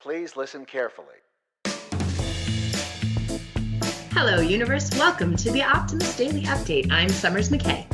Please listen carefully. Hello, universe. Welcome to the Optimist Daily Update. I'm Summers Kristy.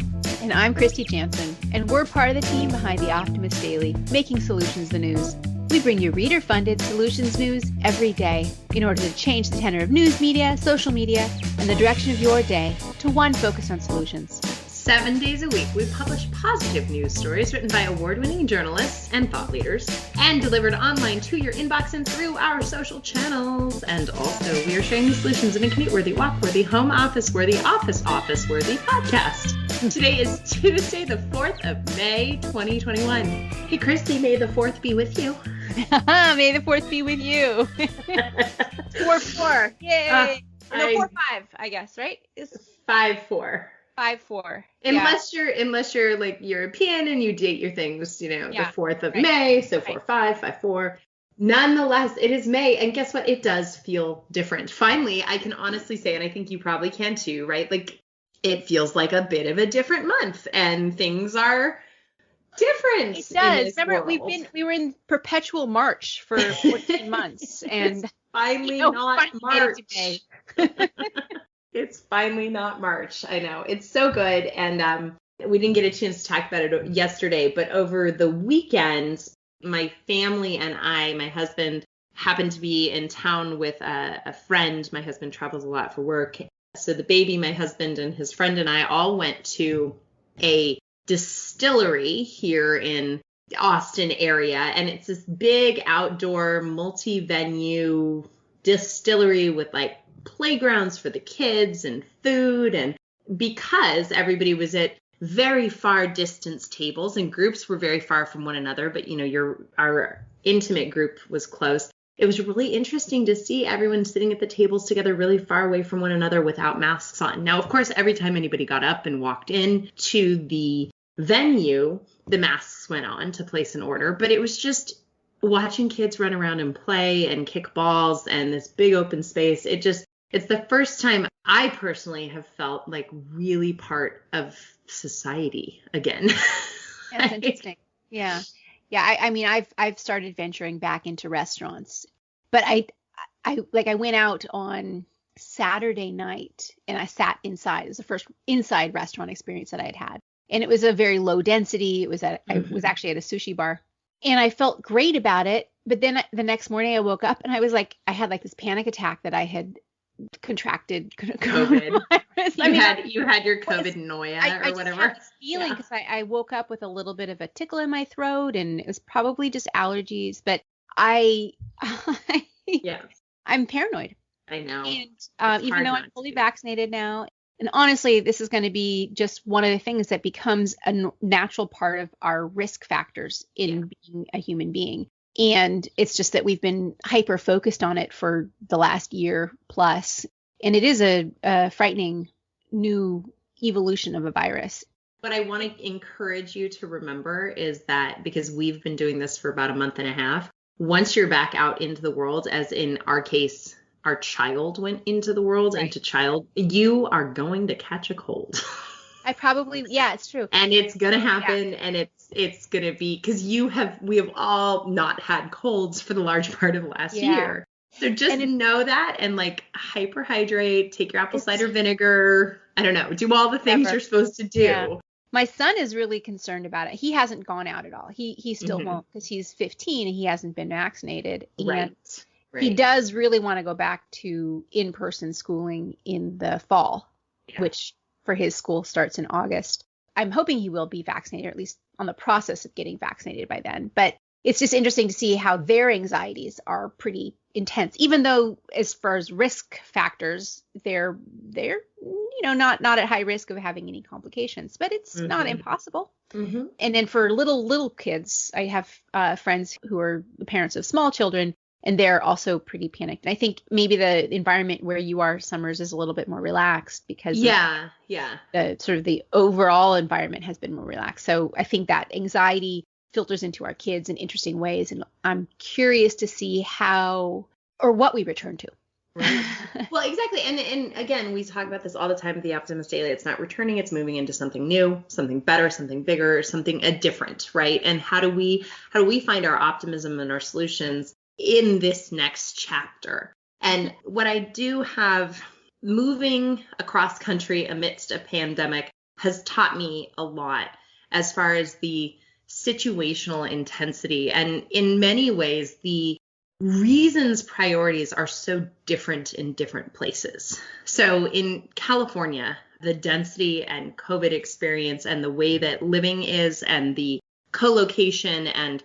And I'm Kristy Jansen, and we're part of the team behind the Optimist Daily, making solutions the news. We bring you reader-funded solutions news every day in order to change the tenor of news media, social media, and the direction of your day to one focus on solutions. 7 days a week, we publish positive news stories written by award-winning journalists and thought leaders and delivered online to your inbox and through our social channels. And also, we are sharing these solutions in a commute-worthy, walk-worthy, home office-worthy, office-worthy podcast. Today is Tuesday, the 4th of May, 2021. Hey, Kristy, may the 4th be with you. May the 4th be with you. 4-4. Yay. No, 4-5, I guess, right? It's 5-4. 5-4. Unless you're like European and you date your things, the 4th of right. May, so 4-5, 5-4. Nonetheless, it is May, and guess what? It does feel different. Finally, I can honestly say, and I think you probably can too, right? Like, it feels like a bit of a different month, and things are different. It does. Remember, we were in perpetual March for 14 months, and it's finally not March. It's It's finally not March. I know. It's so good. And we didn't get a chance to talk about it yesterday, but over the weekend, my family and my husband, happened to be in town with a friend. My husband travels a lot for work. So the baby, my husband, and his friend and I all went to a distillery here in the Austin area. And it's this big outdoor multi-venue distillery with like playgrounds for the kids and food. And because everybody was at very far distance tables and groups were very far from one another, but our intimate group was close. It was really interesting to see everyone sitting at the tables together really far away from one another without masks on. Now, of course, every time anybody got up and walked in to the venue, the masks went on to place an order, but it was just watching kids run around and play and kick balls and this big open space. It's the first time I personally have felt like really part of society again. That's interesting. Yeah. Yeah. I mean, I've started venturing back into restaurants, but I went out on Saturday night and I sat inside. It was the first inside restaurant experience that I had. And it was a very low density. I was actually at a sushi bar and I felt great about it. But then the next morning I woke up and I was like, I had like this panic attack that I had contracted COVID. You had your COVID I noia or whatever. I just had this feeling because I woke up with a little bit of a tickle in my throat and it was probably just allergies, but I'm paranoid. I know. And even though I'm fully vaccinated now, and honestly, this is going to be just one of the things that becomes a natural part of our risk factors in being a human being. And it's just that we've been hyper focused on it for the last year plus. And it is a frightening new evolution of a virus. What I want to encourage you to remember is that because we've been doing this for about a month and a half, once you're back out into the world, as in our case, our child went into the world, you are going to catch a cold. It's true. And it's going to happen and it's going to be because we have all not had colds for the large part of last year. So just know that and like hyperhydrate, take your apple cider vinegar. I don't know, do all the things you're supposed to do. Yeah. My son is really concerned about it. He hasn't gone out at all. He still won't because he's 15 and he hasn't been vaccinated. And he does really want to go back to in-person schooling in the fall, which for his school starts in August. I'm hoping he will be vaccinated, or at least on the process of getting vaccinated by then. But it's just interesting to see how their anxieties are pretty intense, even though as far as risk factors, they're not at high risk of having any complications, but it's not impossible. And then for little kids, I have friends who are the parents of small children, and they're also pretty panicked. And I think maybe the environment where you are, Summers, is a little bit more relaxed because the sort of the overall environment has been more relaxed. So I think that anxiety filters into our kids in interesting ways. And I'm curious to see how or what we return to. Right. Well, exactly. And again, we talk about this all the time at the Optimist Daily. It's not returning, it's moving into something new, something better, something bigger, something different, right? And how do we find our optimism and our solutions in this next chapter. And what I do have moving across country amidst a pandemic has taught me a lot as far as the situational intensity. And in many ways, the reasons priorities are so different in different places. So in California, the density and COVID experience and the way that living is and the co-location and,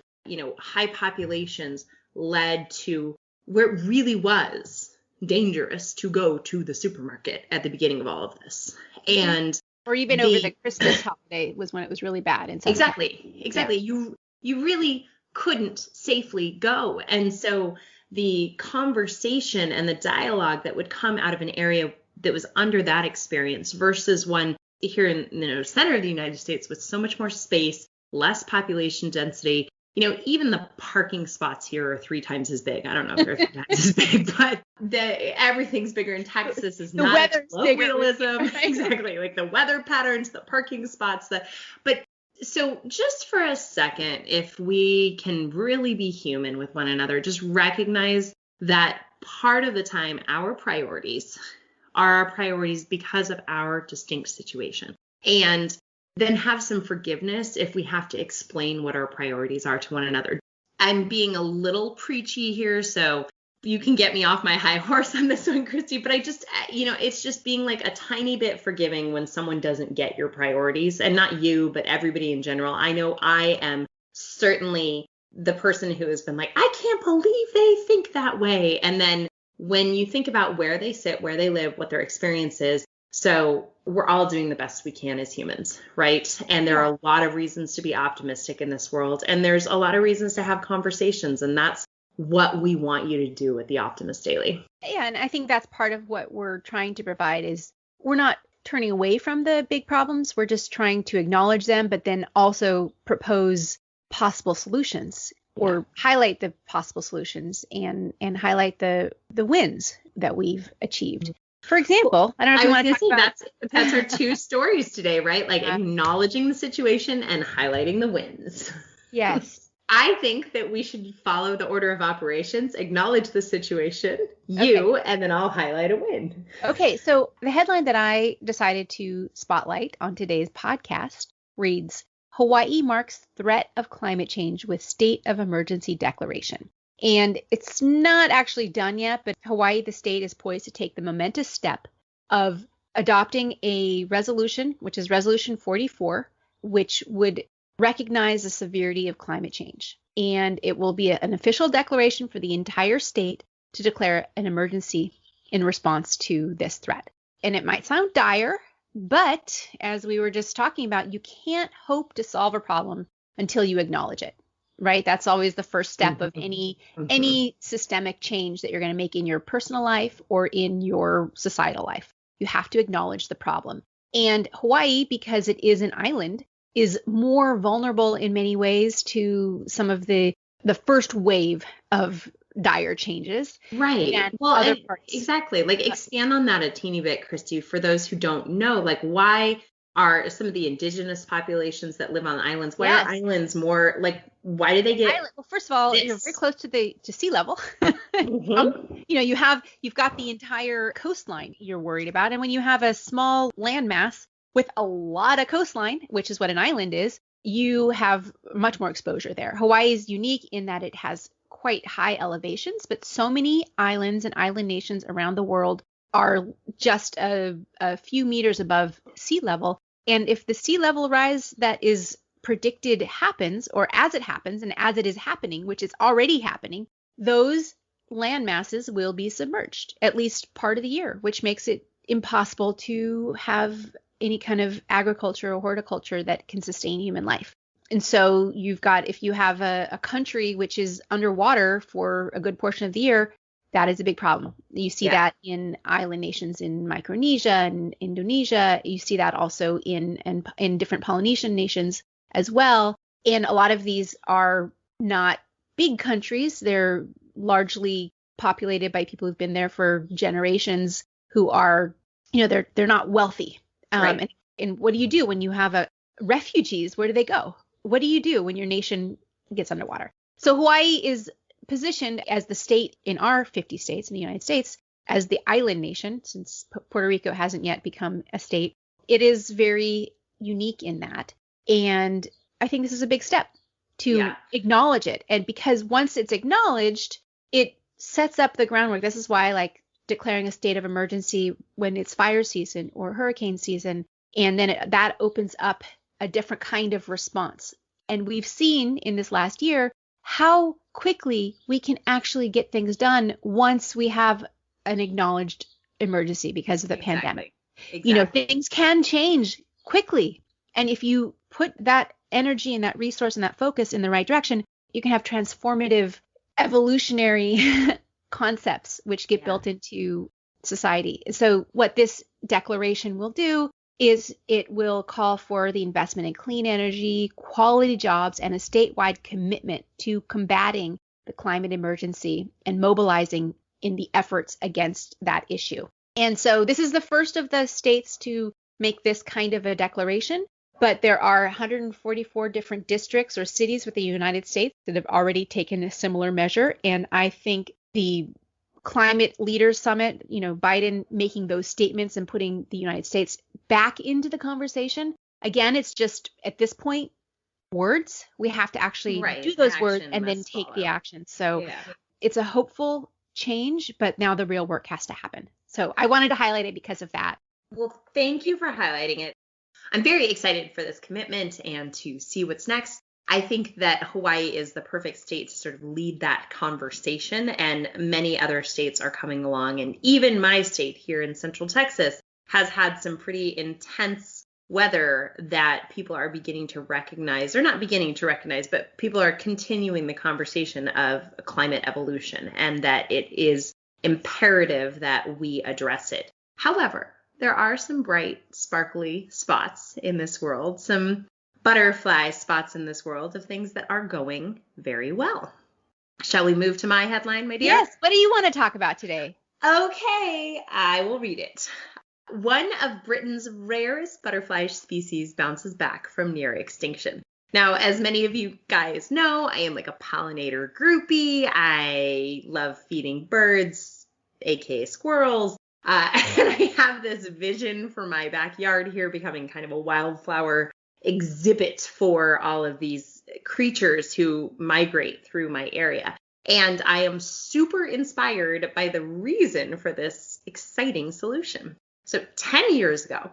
high populations led to where it really was dangerous to go to the supermarket at the beginning of all of this. And or even over the Christmas holiday was when it was really bad. Exactly. Yeah. You really couldn't safely go. And so the conversation and the dialogue that would come out of an area that was under that experience versus one here in the center of the United States with so much more space, less population density. Even the parking spots here are 3 times as big. I don't know if they're 3 times as big, but everything's bigger in Texas. Is the not weather's colloquialism. Exactly, like the weather patterns, the parking spots. But so just for a second, if we can really be human with one another, just recognize that part of the time our priorities are our priorities because of our distinct situation. And then have some forgiveness if we have to explain what our priorities are to one another. I'm being a little preachy here, so you can get me off my high horse on this one, Kristy, but I just, it's just being like a tiny bit forgiving when someone doesn't get your priorities, and not you, but everybody in general. I know I am certainly the person who has been like, I can't believe they think that way. And then when you think about where they sit, where they live, what their experience is, so we're all doing the best we can as humans, right? And there are a lot of reasons to be optimistic in this world. And there's a lot of reasons to have conversations. And that's what we want you to do with the Optimist Daily. Yeah, and I think that's part of what we're trying to provide is we're not turning away from the big problems. We're just trying to acknowledge them, but then also propose possible solutions or highlight the possible solutions and highlight the wins that we've achieved. For example, I don't know if you want to talk about that's our 2 stories today, right? Like acknowledging the situation and highlighting the wins. Yes. I think that we should follow the order of operations, acknowledge the situation, and then I'll highlight a win. Okay, so the headline that I decided to spotlight on today's podcast reads, Hawaii marks threat of climate change with state of emergency declaration. And it's not actually done yet, but Hawaii, the state, is poised to take the momentous step of adopting a resolution, which is Resolution 44, which would recognize the severity of climate change. And it will be an official declaration for the entire state to declare an emergency in response to this threat. And it might sound dire, but as we were just talking about, you can't hope to solve a problem until you acknowledge it. Right? That's always the first step of any systemic change that you're going to make in your personal life or in your societal life. You have to acknowledge the problem. And Hawaii, because it is an island, is more vulnerable in many ways to some of the first wave of dire changes. Right. And other parts. Exactly. Like expand on that a teeny bit, Kristy, for those who don't know, like why are some of the indigenous populations that live on islands, why are islands more like, why do they get well, first of all, you're very close to sea level. You've got the entire coastline you're worried about. And when you have a small landmass with a lot of coastline, which is what an island is, you have much more exposure there. Hawaii is unique in that it has quite high elevations, but so many islands and island nations around the world are just a few meters above sea level. And if the sea level rise that is predicted happens, or as it happens and as it is happening, which is already happening, those land masses will be submerged at least part of the year, which makes it impossible to have any kind of agriculture or horticulture that can sustain human life. And so if you have a country which is underwater for a good portion of the year, that is a big problem. You see that in island nations in Micronesia and Indonesia. You see that also in different Polynesian nations as well. And a lot of these are not big countries. They're largely populated by people who've been there for generations who are, they're not wealthy. Right. And what do you do when you have refugees? Where do they go? What do you do when your nation gets underwater? So Hawaii is positioned as the state in our 50 states in the United States as the island nation, since Puerto Rico hasn't yet become a state. It is very unique in that. And I think this is a big step to acknowledge it. And because once it's acknowledged, it sets up the groundwork. This is why I like declaring a state of emergency when it's fire season or hurricane season. And then that opens up a different kind of response. And we've seen in this last year how quickly we can actually get things done once we have an acknowledged emergency because of the pandemic. Exactly. Things can change quickly. And if you put that energy and that resource and that focus in the right direction, you can have transformative, evolutionary concepts which get built into society. So what this declaration will do is it will call for the investment in clean energy, quality jobs, and a statewide commitment to combating the climate emergency and mobilizing in the efforts against that issue. And so this is the first of the states to make this kind of a declaration, but there are 144 different districts or cities within the United States that have already taken a similar measure. And I think the Climate Leaders Summit, Biden making those statements and putting the United States back into the conversation. Again, it's just at this point, words. We have to actually do those words and then take the action. So it's a hopeful change, but now the real work has to happen. So I wanted to highlight it because of that. Well, thank you for highlighting it. I'm very excited for this commitment and to see what's next. I think that Hawaii is the perfect state to sort of lead that conversation, and many other states are coming along. And even my state here in Central Texas has had some pretty intense weather that people are beginning to recognize, or not beginning to recognize, but people are continuing the conversation of climate evolution and that it is imperative that we address it. However, there are some bright, sparkly spots in this world, some butterfly spots in this world of things that are going very well. Shall we move to my headline, my dear? Yes. What do you want to talk about today? Okay, I will read it. One of Britain's rarest butterfly species bounces back from near extinction. Now, as many of you guys know, I am like a pollinator groupie. I love feeding birds, aka squirrels. And I have this vision for my backyard here becoming kind of a wildflower exhibit for all of these creatures who migrate through my area. And I am super inspired by the reason for this exciting solution. So 10 years ago,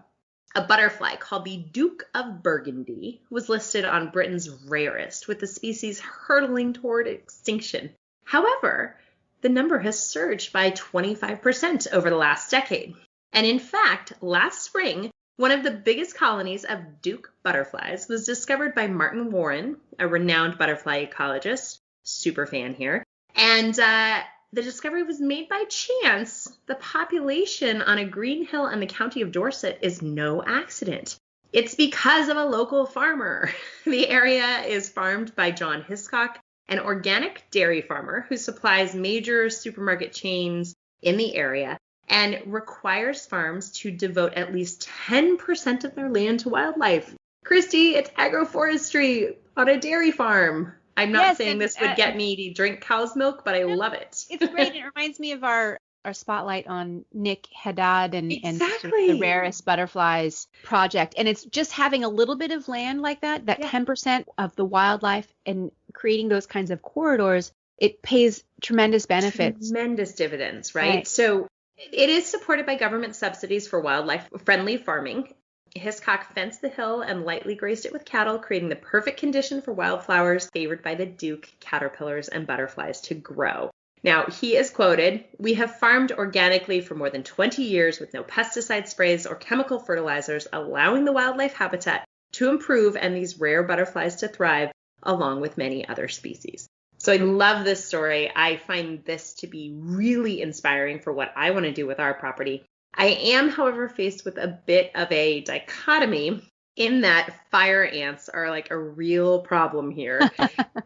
a butterfly called the Duke of Burgundy was listed on Britain's rarest, with the species hurtling toward extinction. However, the number has surged by 25% over the last decade. And in fact, last spring, one of the biggest colonies of Duke butterflies was discovered by Martin Warren, a renowned butterfly ecologist, super fan here. And the discovery was made by chance. The population on a green hill in the county of Dorset is no accident. It's because of a local farmer. The area is farmed by John Hiscock, an organic dairy farmer who supplies major supermarket chains in the area and requires farms to devote at least 10% of their land to wildlife. Kristy, it's agroforestry on a dairy farm. I'm not saying this would get me to drink cow's milk, but I love it. It's great. It reminds me of our spotlight on Nick Haddad and the rarest butterflies project. And it's just having a little bit of land like that 10% of the wildlife and creating those kinds of corridors, it pays tremendous benefits. Tremendous dividends, right? So it is supported by government subsidies for wildlife-friendly farming. Hiscock fenced the hill and lightly grazed it with cattle, creating the perfect condition for wildflowers favored by the Duke caterpillars and butterflies to grow. Now, he is quoted, "We have farmed organically for more than 20 years with no pesticide sprays or chemical fertilizers, allowing the wildlife habitat to improve and these rare butterflies to thrive, along with many other species." So I love this story. I find this to be really inspiring for what I want to do with our property. I am, however, faced with a bit of a dichotomy in that fire ants are like a real problem here.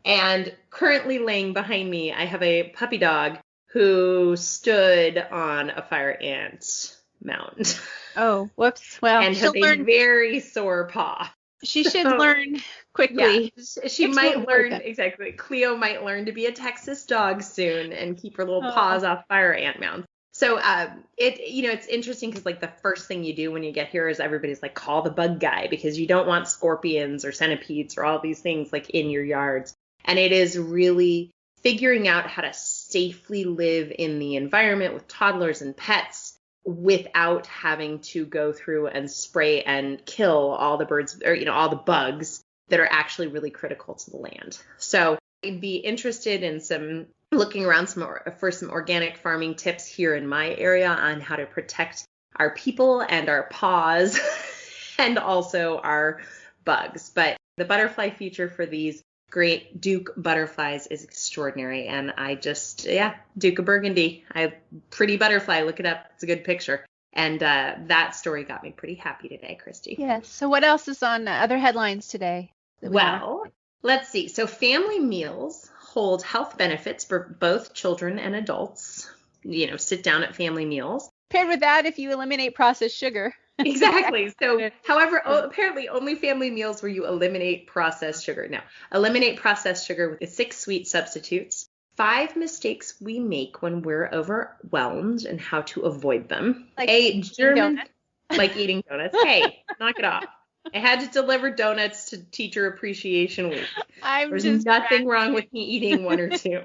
And currently laying behind me, I have a puppy dog who stood on a fire ant mound. Oh, whoops. Well, and has a very sore paw. She should learn quickly. Yeah, she might learn, exactly. Cleo might learn to be a Texas dog soon and keep her little paws off fire ant mounds. So it's interesting because like the first thing you do when you get here is everybody's like, call the bug guy, because you don't want scorpions or centipedes or all these things like in your yards. And it is really figuring out how to safely live in the environment with toddlers and pets without having to go through and spray and kill all the birds or, all the bugs that are actually really critical to the land. So I'd be interested in looking around for some organic farming tips here in my area on how to protect our people and our paws and also our bugs. But the butterfly feature for these great Duke butterflies is extraordinary. And I just, Duke of Burgundy, pretty butterfly, look it up. It's a good picture. And that story got me pretty happy today, Kristy. Yes. So what else is on other headlines today? Well, let's see. So family meals hold health benefits for both children and adults. Sit down at family meals. Paired with that, if you eliminate processed sugar. Exactly. So, however, apparently only family meals where you eliminate processed sugar. Now, eliminate processed sugar with 6 sweet substitutes. 5 mistakes we make when we're overwhelmed and how to avoid them. Like like eating donuts. Hey, knock it off. I had to deliver donuts to Teacher Appreciation Week. There's nothing wrong with me eating 1 or 2.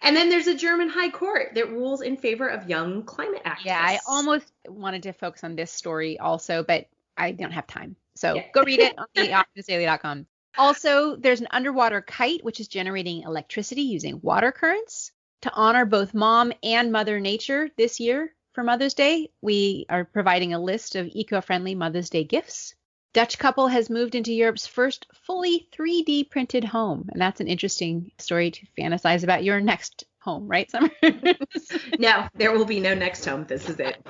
And then there's a German high court that rules in favor of young climate activists. Yeah, I almost wanted to focus on this story also, but I don't have time. So go read it on optimistdaily.com. Also, there's an underwater kite, which is generating electricity using water currents. To honor both mom and Mother Nature this year for Mother's Day, we are providing a list of eco-friendly Mother's Day gifts. Dutch couple has moved into Europe's first fully 3D printed home. And that's an interesting story to fantasize about your next home, right, Summer? No, there will be no next home. This is it.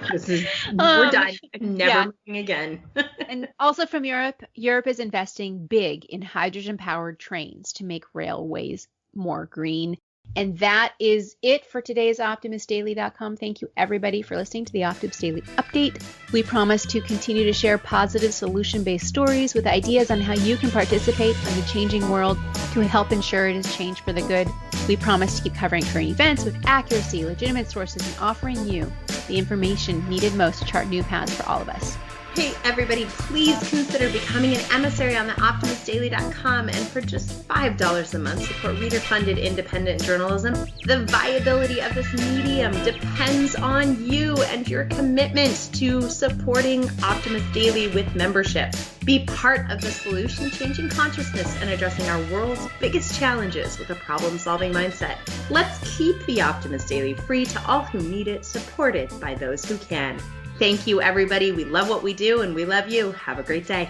We're done. Never moving again. And also from Europe, Europe is investing big in hydrogen-powered trains to make railways more green. And that is it for today's OptimistDaily.com. Thank you, everybody, for listening to the Optimist Daily Update. We promise to continue to share positive solution-based stories with ideas on how you can participate in the changing world to help ensure it is changed for the good. We promise to keep covering current events with accuracy, legitimate sources, and offering you the information needed most to chart new paths for all of us. Hey, everybody, please consider becoming an emissary on the OptimistDaily.com, and for just $5 a month, support reader-funded independent journalism. The viability of this medium depends on you and your commitment to supporting Optimist Daily with membership. Be part of the solution, changing consciousness and addressing our world's biggest challenges with a problem-solving mindset. Let's keep the Optimist Daily free to all who need it, supported by those who can. Thank you, everybody. We love what we do, and we love you. Have a great day.